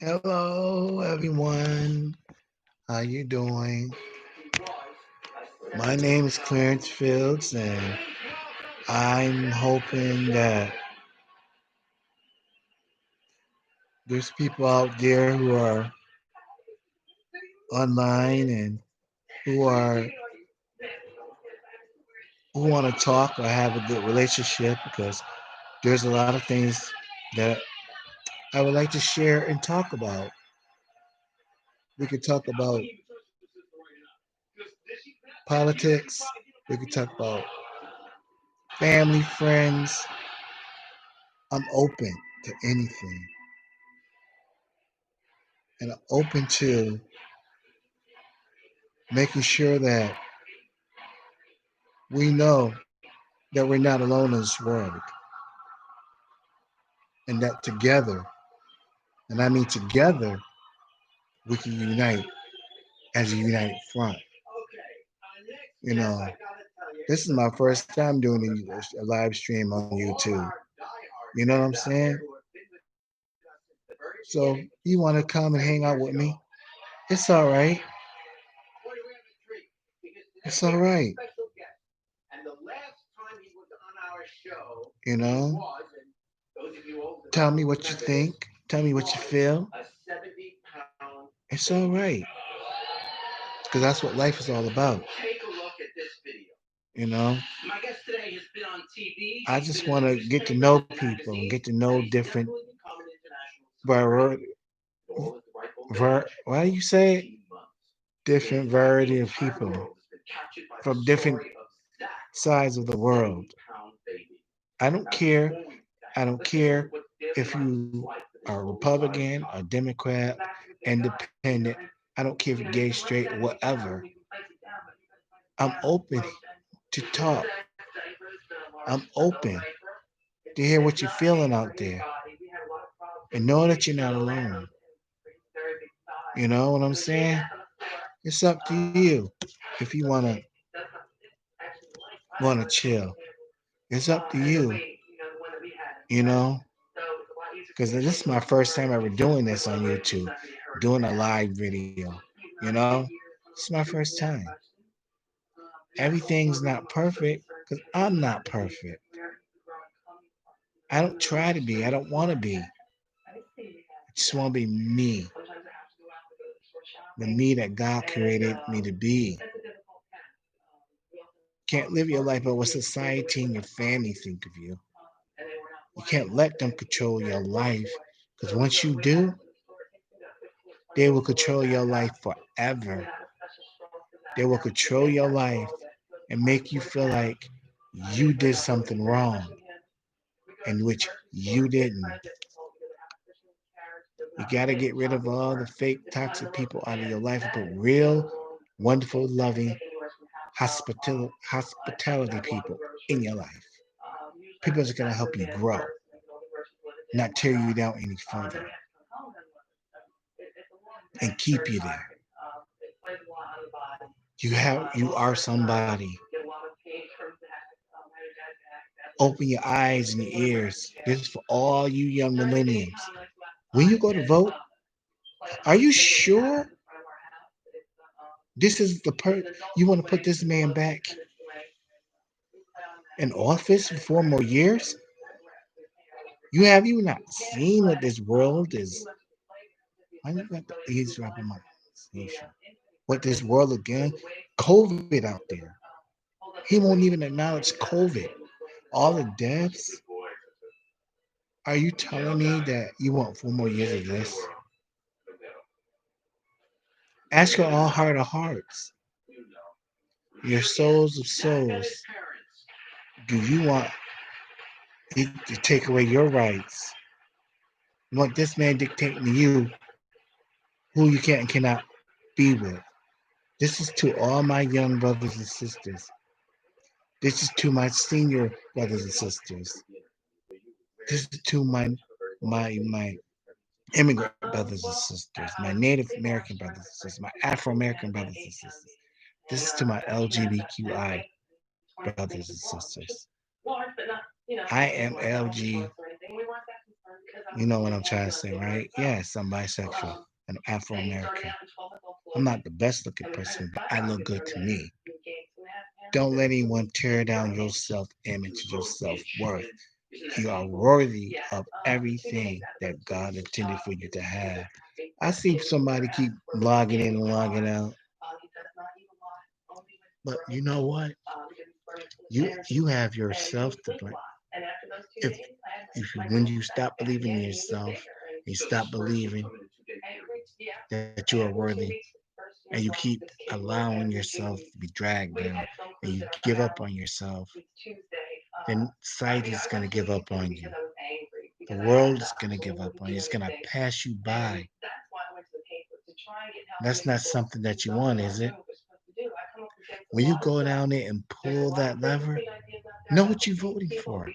Hello, everyone. How you doing? My name is Clarence Fields, and I'm hoping that there's people out there who are online and who are who want to talk or have a good relationship because there's a lot of things that I would like to share and talk about. We could talk about politics. We could talk about family, friends. I'm open to anything, and I'm open to making sure that we know that we're not alone in this world and that together, and I mean together, we can unite as a united front. You know, this is my first time doing a live stream on YouTube. You know what I'm saying? So you want to come and hang out with me? It's all right. It's all right. You know, tell me what you think. Tell me what you feel. It's all right because that's what life is all about. You know, I just want to get to know people and get to know different variety. Why do you say it? Different variety of people from different sides of the world. I don't care. I don't care if you are a Republican, a Democrat, independent. I don't care if you're gay, straight, whatever. I'm open to talk. I'm open to hear what you're feeling out there and know that you're not alone. You know what I'm saying? It's up to you if you wanna chill. It's up to you, you know, because this is my first time ever doing this on YouTube, doing a live video. You know, it's my first time. Everything's not perfect because I'm not perfect. I don't try to be. I don't want to be. I just want to be me, the me that God created me to be. Can't live your life by what society and your family think of you. You can't let them control your life because once you do, they will control your life forever. They will control your life and make you feel like you did something wrong in which you didn't. You got to get rid of all the fake, toxic people out of your life and put real, wonderful, loving, hospitality people in your life. People that are going to help you grow, not tear you down any further, and keep you there. You are somebody. Open your eyes and your ears. This is for all you young millennials. When you go to vote, are you sure this is you want to put this man back in office for 4 more years? You not seen what this world is? Why you got the eavesdropping my conversation? What this world again? COVID out there. He won't even acknowledge COVID. All the deaths. Are you telling me that you want 4 more years of this? Ask your all heart of hearts, your souls of souls. Do you want it to take away your rights? You want this man dictating to you who you can and cannot be with? This is to all my young brothers and sisters. This is to my senior brothers and sisters. This is to my immigrant brothers and sisters, my Native American brothers and sisters, my Afro American brothers and sisters. This is to my LGBTQI brothers and sisters. I am LGBTQI You know what I'm trying to say, right? Yes, I'm bisexual and Afro American. I'm not the best looking person, but I look good to me. Don't let anyone tear down your self image, your self worth. You are worthy of everything that God intended for you to have. I see somebody keep logging in and logging out, but you know what? You have yourself to blame. If when you stop believing in yourself, you stop believing that you are worthy, and you keep allowing yourself to be dragged down, and you give up on yourself, then society is going to give up on you. The world is going to give up on you. It's going to pass you by. That's not something that you want, is it? When you go down there and pull that lever, know what you're voting for.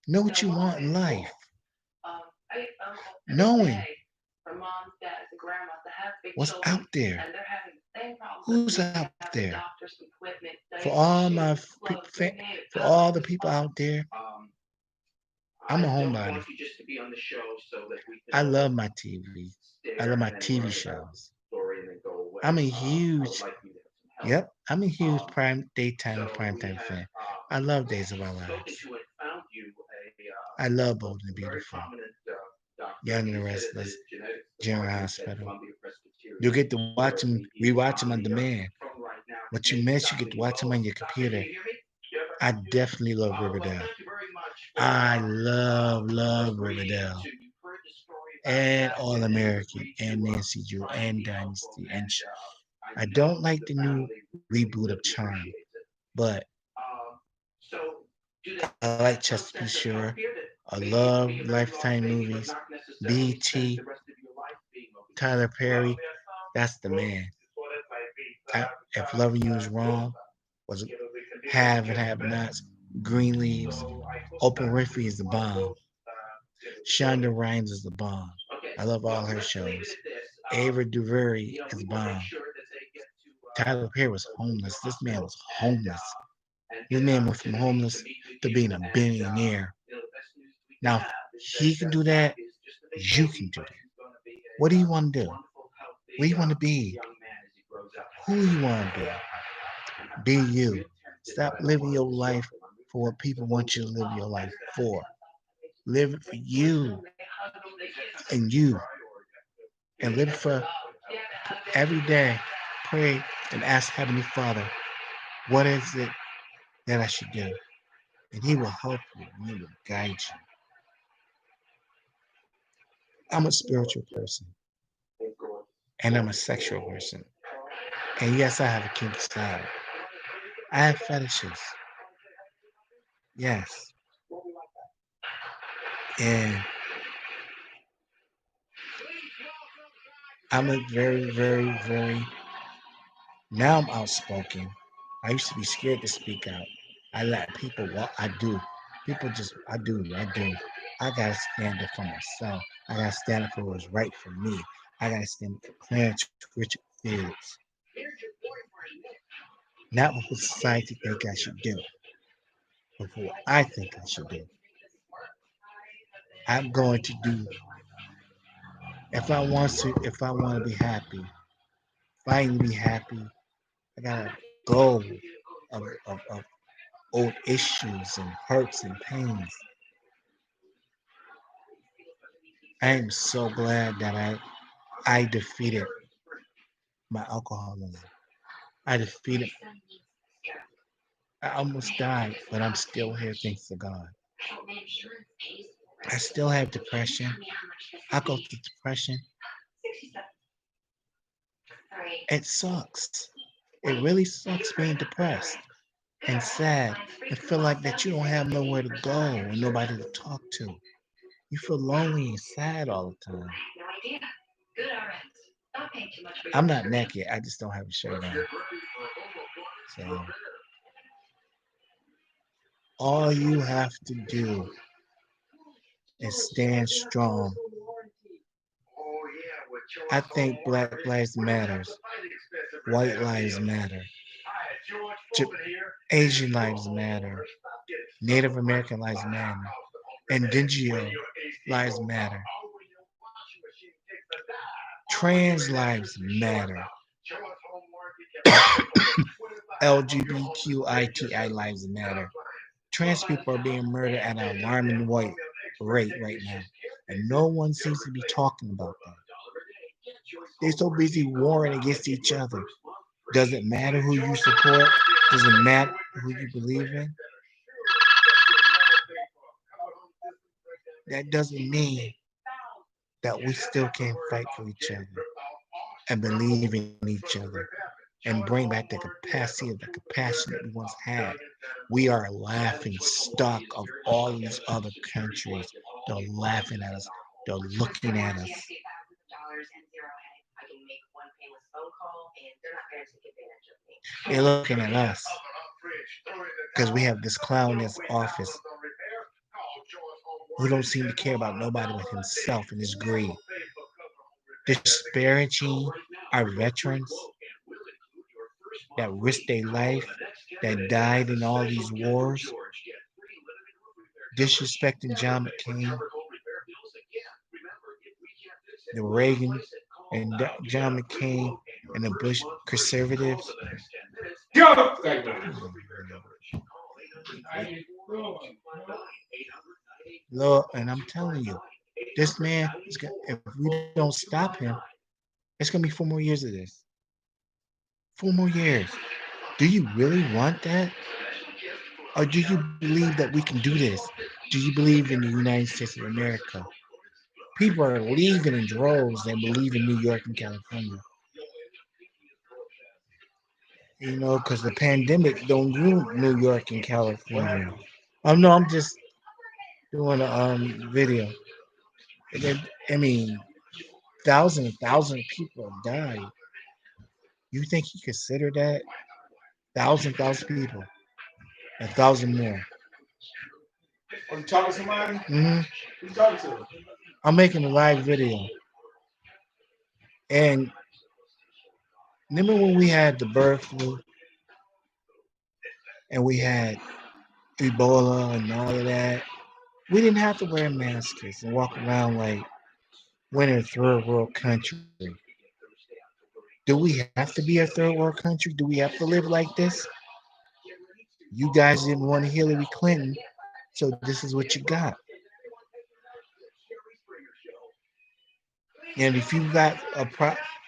Know what you want in life. Knowing what's out there. Who's out there? For all my for all the people out there, I'm a homebody. I love my TV. I love my TV shows. I'm a huge, yep, I'm a huge prime daytime and primetime fan. I love Days of Our Lives. I love Bold and Beautiful, Young and the Restless, General Hospital. You get to watch them, rewatch them on demand. What you miss, you get to watch them on your computer. I definitely love Riverdale. I love Riverdale. And All American, and Nancy Drew, and Dynasty, and I don't like the new reboot of Charm, but I like Chester P. Shore. I love Lifetime movies. BT, Tyler Perry, that's the man. If Loving You is Wrong, was Have and Have Nots, Greenleaves, Oprah Winfrey is the bomb. Shonda Rhimes is the bomb. I love all her shows. Ava DuVernay is bomb. Tyler Perry was homeless. This man was homeless. This man went from homeless to being a billionaire. Now, if he can do that, you can do that. What do you want to do? What do you want to be? Who you want to be? Be you. Stop living your life for what people want you to live your life for. Live it for you and you. And live it for every day. Pray and ask Heavenly Father, what is it that I should do? And He will help you and He will guide you. I'm a spiritual person and I'm a sexual person. And yes, I have a kinky side. I have fetishes. Yes. And I'm a now I'm outspoken. I used to be scared to speak out. I let people walk. I do. People just, I do. I gotta stand up for myself. I gotta stand up for what's right for me. I gotta stand up for Clarence Richard Fields. Not what society think I should do, but what I think I should do. I'm going to do if I want to be happy, fighting to be happy, I gotta go of old issues and hurts and pains. I am so glad that I defeated my alcoholism. I defeated I almost died, but I'm still here thanks to God. I still have depression. I go through depression. It sucks. It really sucks being depressed and sad and feel like that you don't have nowhere to go and nobody to talk to. You feel lonely and sad all the time. I'm not naked. I just don't have a shirt on. So all you have to do is stand strong. I think Black Lives Matters, White Lives Matter, Asian Lives Matter, Native American Lives Matter, Indigio, lives matter. Trans lives matter. LGBTQITI lives matter. Trans people are being murdered at an alarming rate right now, and no one seems to be talking about that. They're so busy warring against each other. Does it matter who you support? Does it matter who you believe in? That doesn't mean that we still can't fight for each other and believe in each other and bring back the capacity of the compassion that we once had. We are a laughing stock of all these other countries. They're laughing at us. They're looking at us. They're looking at us because we have this clown in this office who don't seem to care about nobody but himself and his greed. Disparaging our veterans that risked their life, that died in all these wars, disrespecting John McCain, the Reagan and John McCain and the Bush conservatives. Lord, and I'm telling you, this man is gonna, if we don't stop him, it's gonna be 4 more years of this. 4 more years. Do you really want that? Or do you believe that we can do this? Do you believe in the United States of America? People are leaving in droves and believe in New York and California. Because the pandemic don't do New York and California. No, I'm just doing a video. I mean, thousand people have died. You think he considered that? Thousand people, 1,000 more. Are you talking to somebody? hmm Who you talking to? I'm making a live video, and remember when we had the bird flu and we had Ebola and all of that? We didn't have to wear masks and walk around like we're in a third world country. Do we have to be a third world country? Do we have to live like this? You guys didn't want Hillary Clinton, so this is what you got. And if you got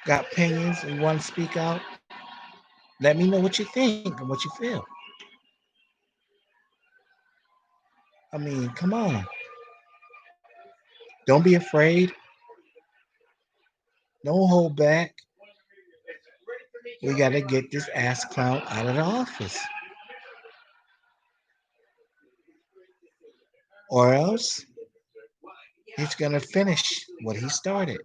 opinions and want to speak out, let me know what you think and what you feel. I mean, come on. Don't be afraid. Don't hold back. We got to get this ass clown out of the office. Or else he's going to finish what he started.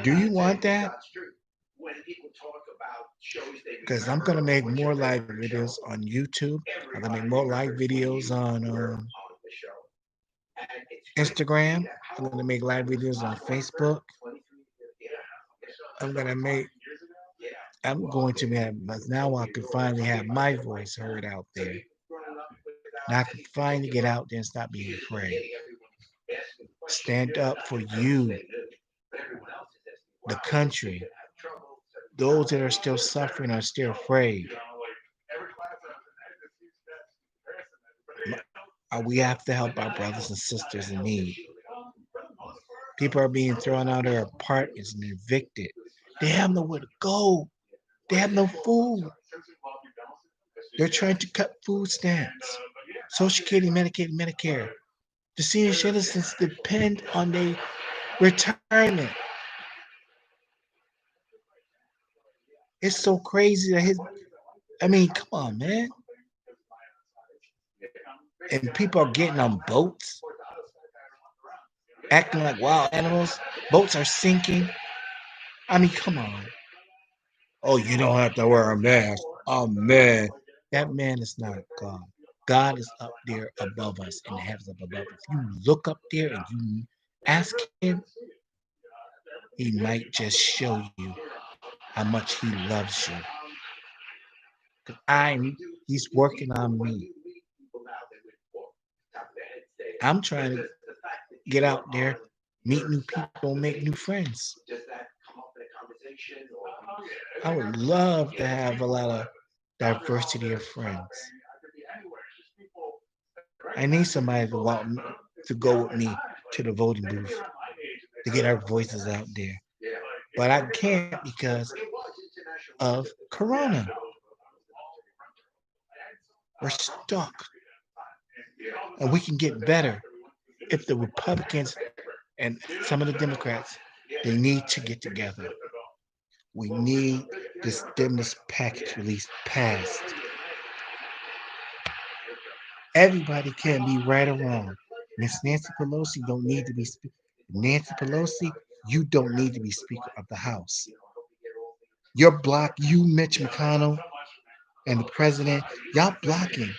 Do you want that? Because I'm going to make more live videos on YouTube. I'm going to make more live videos on Instagram. I'm going to make live videos on Facebook. I'm going to make, I'm going to have, but now I can finally have my voice heard out there. Now I can finally get out there and stop being afraid. Stand up for you, the country. Those that are still suffering are still afraid. We have to help our brothers and sisters in need. People are being thrown out of their apartments and evicted. They have nowhere to go. They have no food. They're trying to cut food stamps, Social Security, Medicaid, Medicare. The senior citizens depend on their retirement. It's so crazy that come on, man. And people are getting on boats, acting like wild animals. Boats are sinking. Come on. Oh, you don't have to wear a mask. Oh, man. That man is not God. God is up there above us in the heavens up above us. If you look up there and you ask him, he might just show you how much he loves you. He's working on me. I'm trying to get out there, meet new people, make new friends. I would love to have a lot of diversity of friends. I need somebody to to go with me to the voting booth to get our voices out there. But I can't because of Corona. We're stuck. And we can get better if the Republicans and some of the Democrats, they need to get together. We need this stimulus package release passed. Everybody can be right or wrong. Miss Nancy Pelosi don't need to be Nancy Pelosi, you don't need to be Speaker of the House. You're block you, Mitch McConnell, and the president, y'all blocking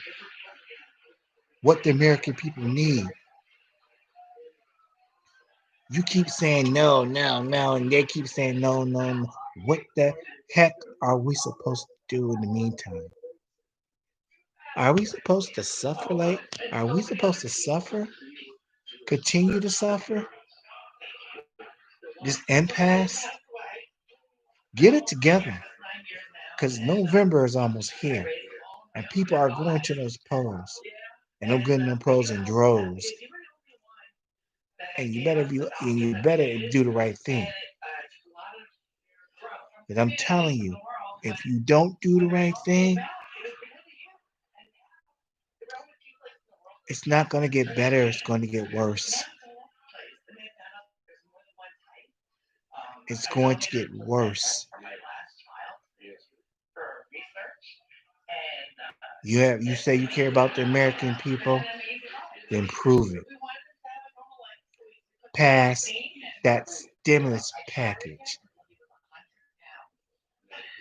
what the American people need. You keep saying no, no, no, and they keep saying no, no, no. What the heck are we supposed to do in the meantime? Are we supposed to suffer like? Are we supposed to suffer? Continue to suffer? This impasse? Get it together. Because November is almost here. And people are going to those polls. And they're getting them polls in droves. And you better do the right thing. But I'm telling you, if you don't do the right thing, it's not going to get better. It's going to get worse. It's going to get worse. You say you care about the American people, then prove it. Pass that stimulus package.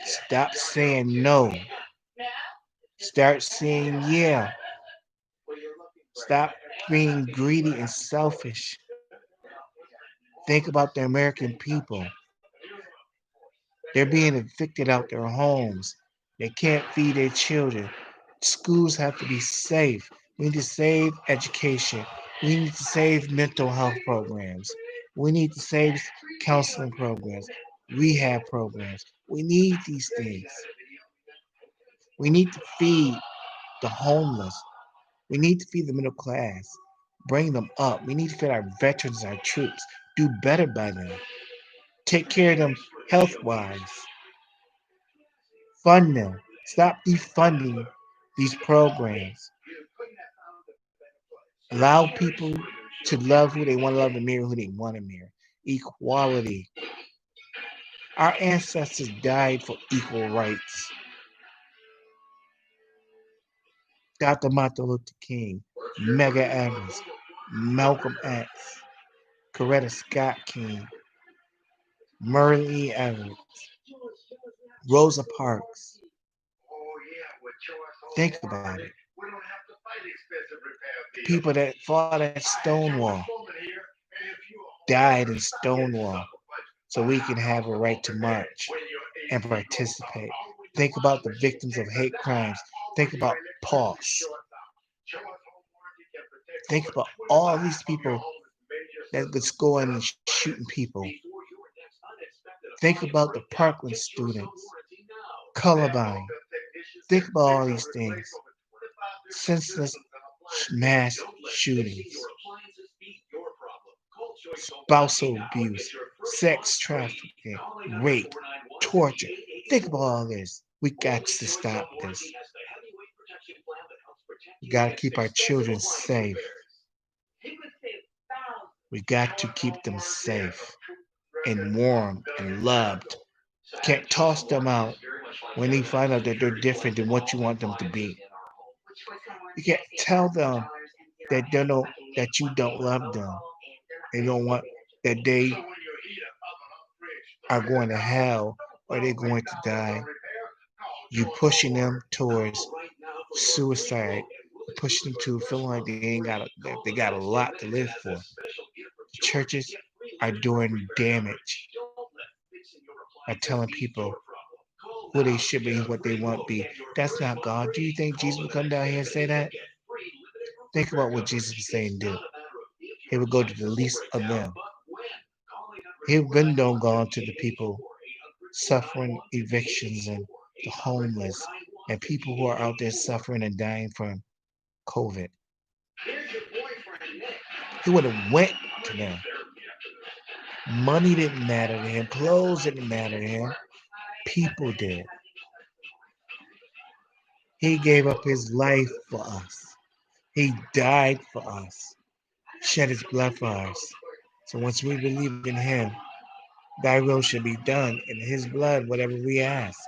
Stop saying no. Start saying yeah. Stop being greedy and selfish. Think about the American people. They're being evicted out their homes. They can't feed their children. Schools have to be safe. We need to save education. We need to save mental health programs. We need to save counseling programs, rehab programs. We need these things. We need to feed the homeless. We need to feed the middle class. Bring them up. We need to feed our veterans, our troops. Do better by them. Take care of them health wise. Fund them. Stop defunding these programs. Allow people to love who they want to love and marry who they want to marry. Equality. Our ancestors died for equal rights. Dr. Martin Luther King, Medgar Evers, Malcolm X, Coretta Scott King, Murray Evans, Rosa Parks. Think about it. The people that fought at Stonewall died in Stonewall so we can have a right to march and participate. Think about the victims of hate crimes. Think about Pulse. Think about all these people that was going and shooting people. Think about the Parkland students, Columbine. Think about all these things. Senseless mass shootings, spousal abuse, sex trafficking, rape, torture. Think about all this. We got to stop this. We got to keep our children safe. We got to keep them safe and warm and loved. Can't toss them out when they find out that they're different than what you want them to be. You can't tell them that they don't that you don't love them. They don't want that they are going to hell or they're going to die. You pushing them towards suicide, pushing them to feeling like they got a lot to live for. The churches are doing damage by telling people who they should be and what they want to be. That's not God. Do you think Jesus would come down here and say that? Think about what Jesus was saying do. He would go to the least of them. He would been done gone to the people suffering evictions and the homeless and people who are out there suffering and dying from COVID. He would have went to them. Money didn't matter to him. Clothes didn't matter to him. People did. He gave up his life for us. He died for us. Shed his blood for us. So once we believe in him, thy will should be done in his blood, whatever we ask.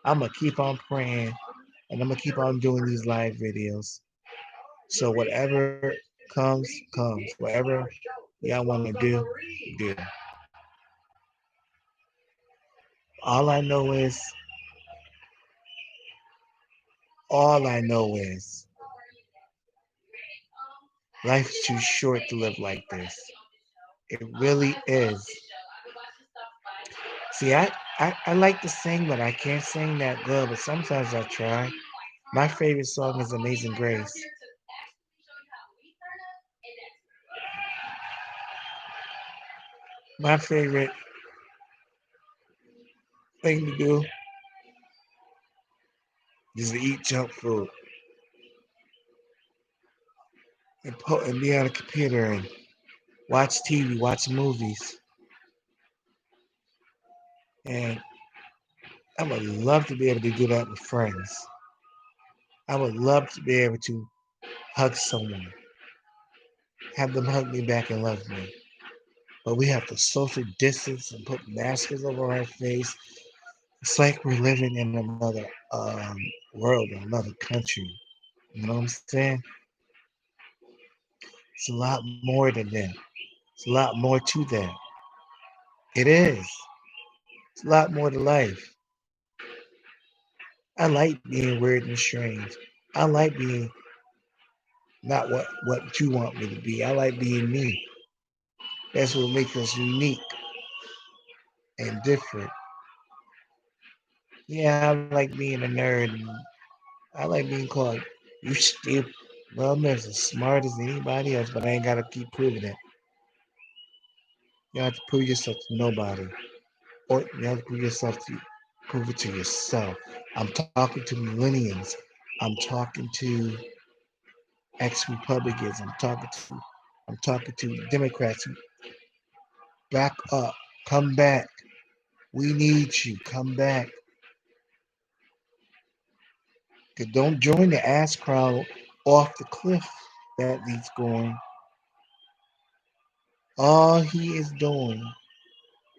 I'm going to keep on praying and I'm going to keep on doing these live videos. So whatever comes, comes. Whatever y'all want to do, do. All I know is, all I know is, life is too short to live like this. It really is. See, I like to sing, but I can't sing that good. But sometimes I try. My favorite song is Amazing Grace. My favorite thing to do is to eat junk food and be on a computer and watch TV, watch movies. And I would love to be able to do that with friends. I would love to be able to hug someone, have them hug me back and love me. But we have to social distance and put masks over our face. It's like we're living in another world or another country. You know what I'm saying? It's a lot more than that. It's a lot more to that. It is. It's a lot more to life. I like being weird and strange. I like being not what you want me to be. I like being me. That's what makes us unique and different. Yeah, I like being a nerd. And I like being called you stupid. Well, I'm as smart as anybody else, but I ain't gotta keep proving it. You have to prove yourself to nobody, or you have to prove it to yourself. I'm talking to millennials. I'm talking to ex-Republicans. I'm talking to Democrats. Back up. Come back. We need you. Come back. Don't join the ass crowd off the cliff that he's going. All he is doing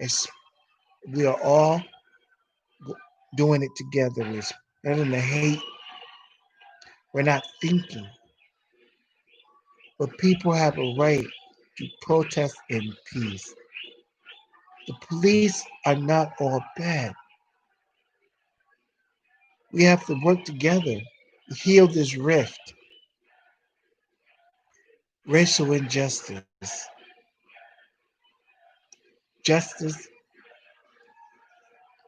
is we are all doing it together. We're spreading the hate. We're not thinking. But people have a right to protest in peace. The police are not all bad. We have to work together to heal this rift. Racial injustice. Justice,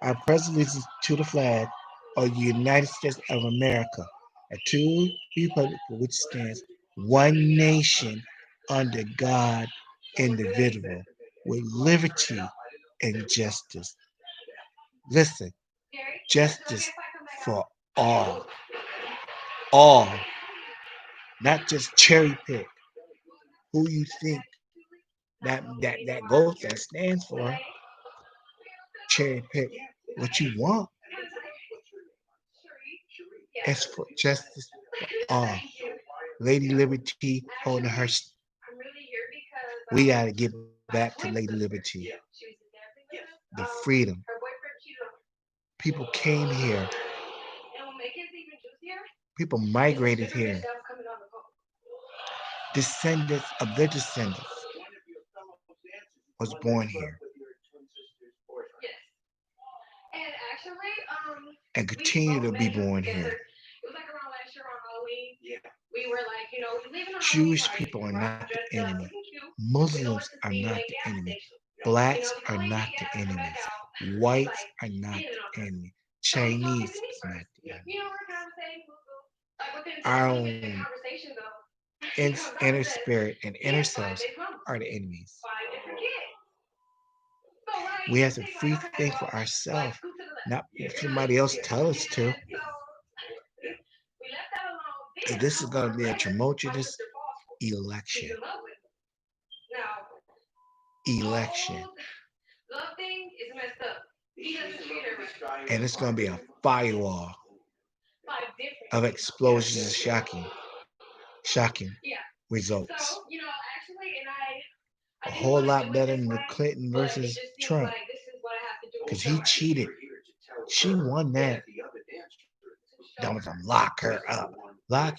our president to the flag of the United States of America, and to the republic for which stands one nation under God, individual, with liberty and justice. Listen, justice for all, all, not just cherry pick who you think that goes that stands for. Cherry pick what you want. It's for justice for all. Lady Liberty holding her. We gotta give back to Lady Liberty. The freedom. People came here. People migrated here. Descendants of their descendants was born here and continue to be born here. Jewish people are not the enemy. Muslims are not the enemy. Blacks are not the enemies. Whites are not the enemy. Chinese is not the enemy. our own inner spirit and inner selves are the enemies. We have to free think for ourselves, not if somebody else tell us to. And this is going to be a tumultuous election. Election. And it's going to be a firewall of explosions, shocking results. A whole lot better than the Clinton versus Trump because he cheated. She won that. Donald Trump, lock her up. Lock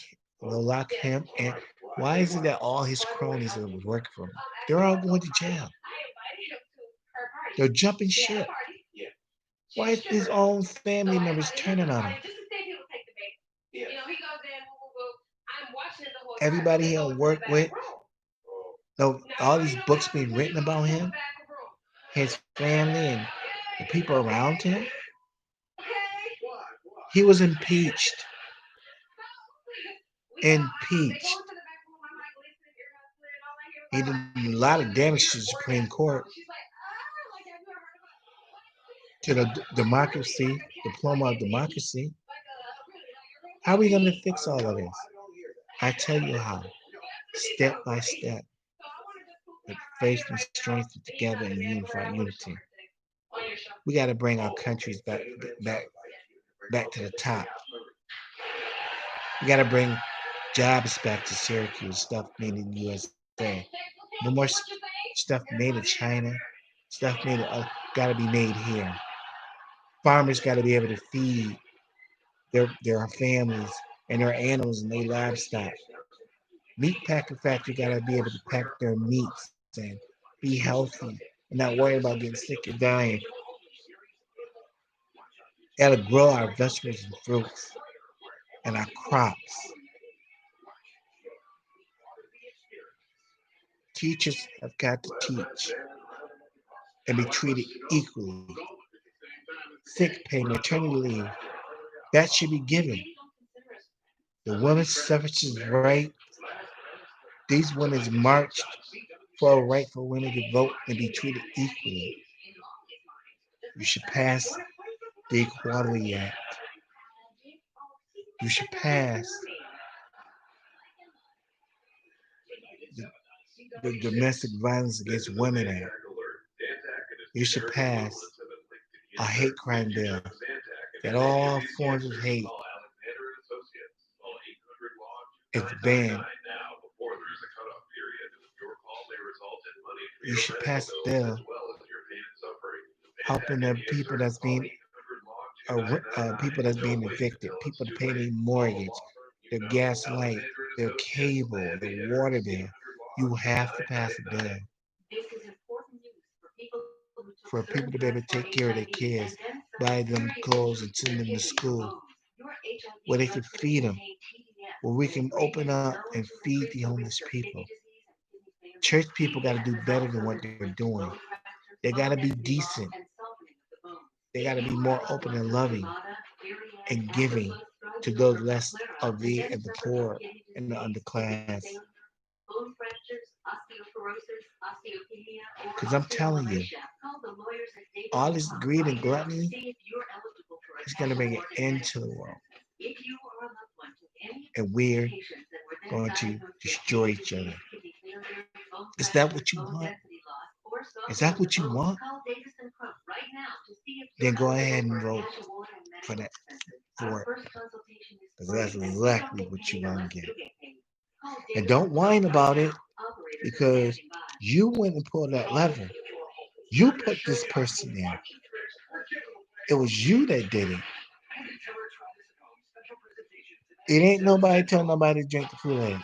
him. And why is it that all his cronies that was working for him, they're all going to jail? They're jumping ship. Why is his own family members turning on him? Everybody he'll work with, though all these books being written about him, his family and the people around him, he was impeached. Impeached. He did a lot of damage to the Supreme Court, to the democracy, diploma of democracy. How are we going to fix all of this? I tell you how. Step by step. With faith and strength together in unified unity. We got to bring our countries back to the top. We got to bring jobs back to Syracuse, stuff made in the USA. No more stuff made in China. Stuff made got to be made here. Farmers got to be able to feed their families and their animals and their livestock. Meat packer factory got to be able to pack their meats and be healthy and not worry about getting sick and dying. Got to grow our vegetables and fruits and our crops. Teachers have got to teach and be treated equally. Sick pay, maternity leave, that should be given. The women's suffrage right. These women marched for a right for women to vote and be treated equally. You should pass the Equality Act. You should pass the Domestic Violence Against Women Act. You should pass a hate crime bill that all forms of hate is banned. You should pass a bill helping the people that's being evicted, people to pay their mortgage, their gas light, their cable, their water bill. You have to pass a bill for people to be able to take care of their kids, buy them clothes and send them to school, where they can feed them, where we can open up and feed the homeless people. Church people got to do better than what they're doing. They got to be decent. They got to be more open and loving and giving to those less of the poor and the underclass. Because I'm telling you, all this greed and gluttony is going to bring an end to the world. And we're going to destroy each other. Is that what you want? Is that what you want? Then go ahead and vote for that. For it. Because that's exactly what you want to get. And don't whine about it because you went and pulled that lever. You put this person there. It was you that did it. It ain't nobody telling nobody to drink the Kool-Aid.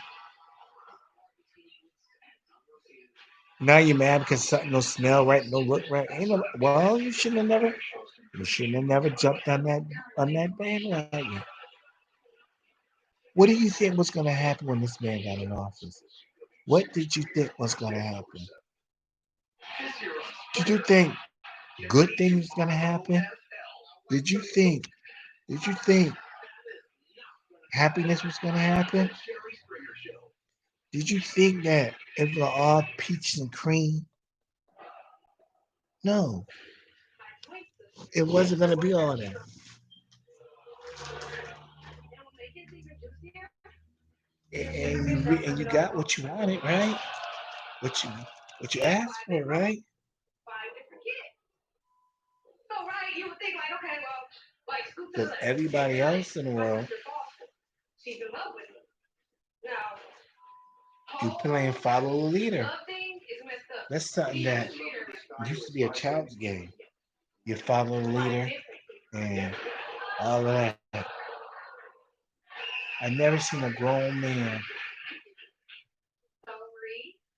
Now you're mad because something don't smell right, don't look right. Ain't no, well, you shouldn't have never jumped on that bandwagon. What do you think was going to happen when this man got in office? What did you think was going to happen? Did you think good things going to happen? Did you think happiness was going to happen? Did you think that it was all peaches and cream? No, it wasn't going to be all that. And you got what you wanted, right? What you what you asked for, right? Because everybody else in the world, you playing follow the leader. That's something that used to be a child's game. You follow the leader and all of that. I never seen a grown man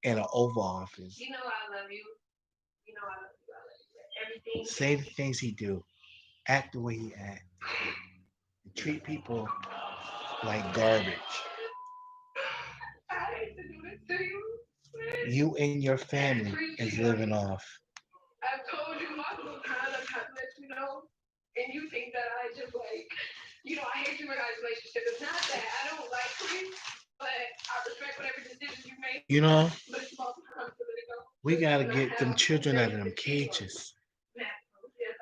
in an Oval Office say the things he do, act the way he act, and treat people like garbage. You and your family is living off. You know, we gotta get them children out of them cages.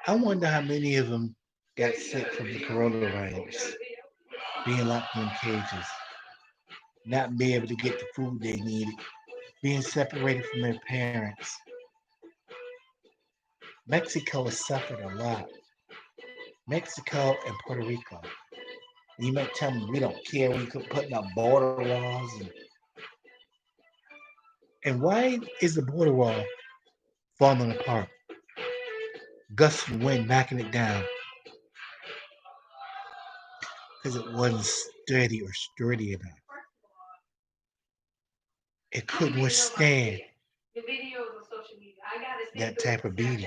I wonder how many of them got sick from the coronavirus, being locked in cages, not being able to get the food they needed, being separated from their parents. Mexico has suffered a lot. Mexico and Puerto Rico. You might tell me we don't care. We could putting up border walls. And why is the border wall falling apart? Gusts of wind knocking it down because it wasn't steady or sturdy enough. It couldn't withstand that type of beating.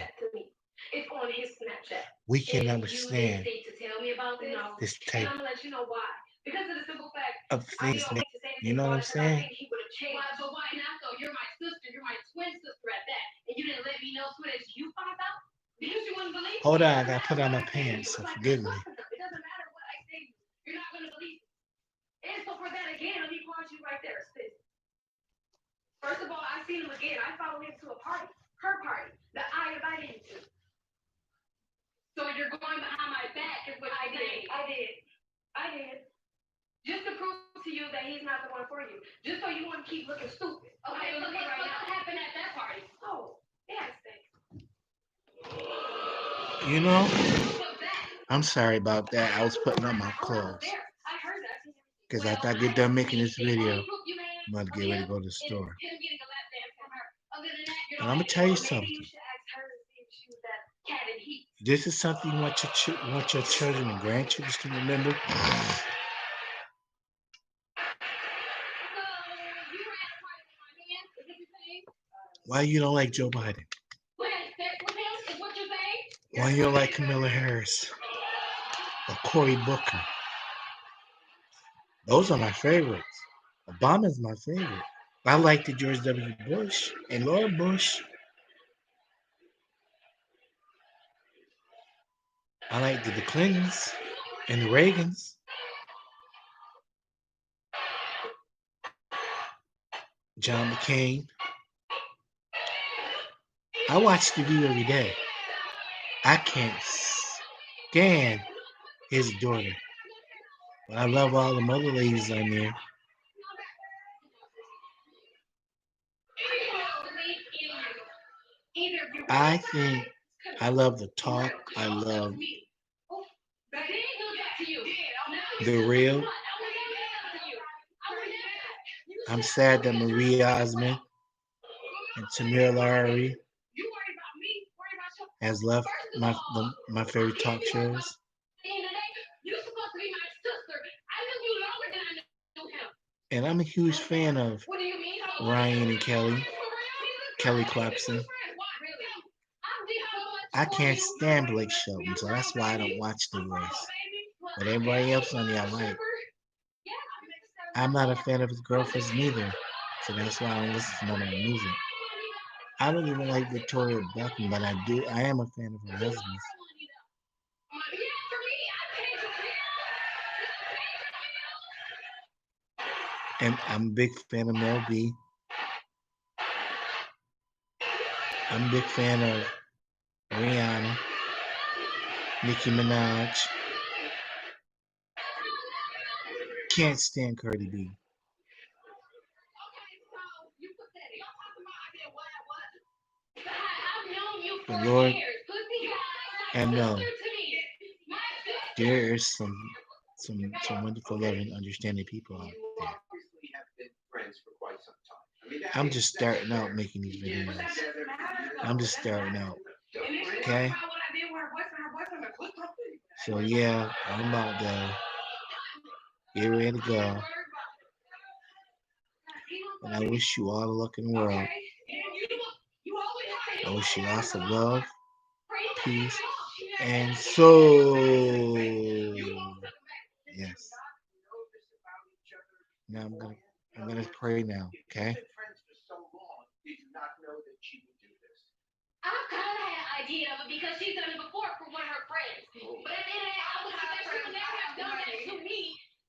We cannot withstand this type of things. You know what I'm saying? Hold on, I gotta put on my pants, so forgive me. You know, I'm sorry about that. I was putting on my clothes because after I get done making this video, I'm about to get ready to go to the store. And I'm gonna tell you something. This is something you want want your children and grandchildren to remember. Why you don't like Joe Biden? Why you don't like Kamala Harris or Cory Booker? Those are my favorites. Obama's my favorite. I like the George W. Bush and Laura Bush. I like the Clintons and the Reagans. John McCain. I watch TV every day. I can't stand his daughter. But I love all the other ladies on there. I think I love the talk. I love the real. I'm sad that Marie Osmond and Tamir Lowry has left my favorite talk shows. And I'm a huge fan of Ryan and Kelly Clarkson. I can't stand Blake Shelton, so that's why I don't watch The Voice. But everybody else on there I like. I'm not a fan of his girlfriends neither, so that's why I don't listen to none of her music. I don't even like Victoria Beckham, but I am a fan of her husband. And I'm a big fan of Mel B. I'm a big fan of Rihanna, Nicki Minaj. Can't stand Cardi B. But Lord, and no, there is some wonderful, loving, understanding people out there. I'm just starting out making these videos. I'm just starting out. Okay? So yeah, I'm about to get ready to go. And I wish you all the luck in the world. I wish you lots of love, peace, and soul. Yes. Now I'm gonna pray now, okay? I've kind of had an idea of it because she's done it before for one of her friends. But at the end of the day, I would say that she would never have done that to me.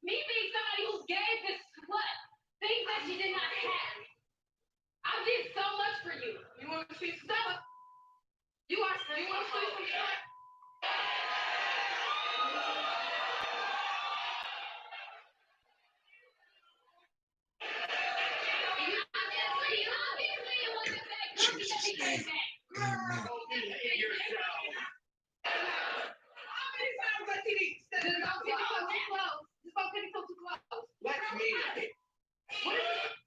Me being somebody who gave this slut things that she did not have. I did so much for you. You want to see some stuff? You want to see some stuff? Jesus' name. Amen. How many times I see these? Just don't get too close. Just don't get too close. Let's meet. What is it?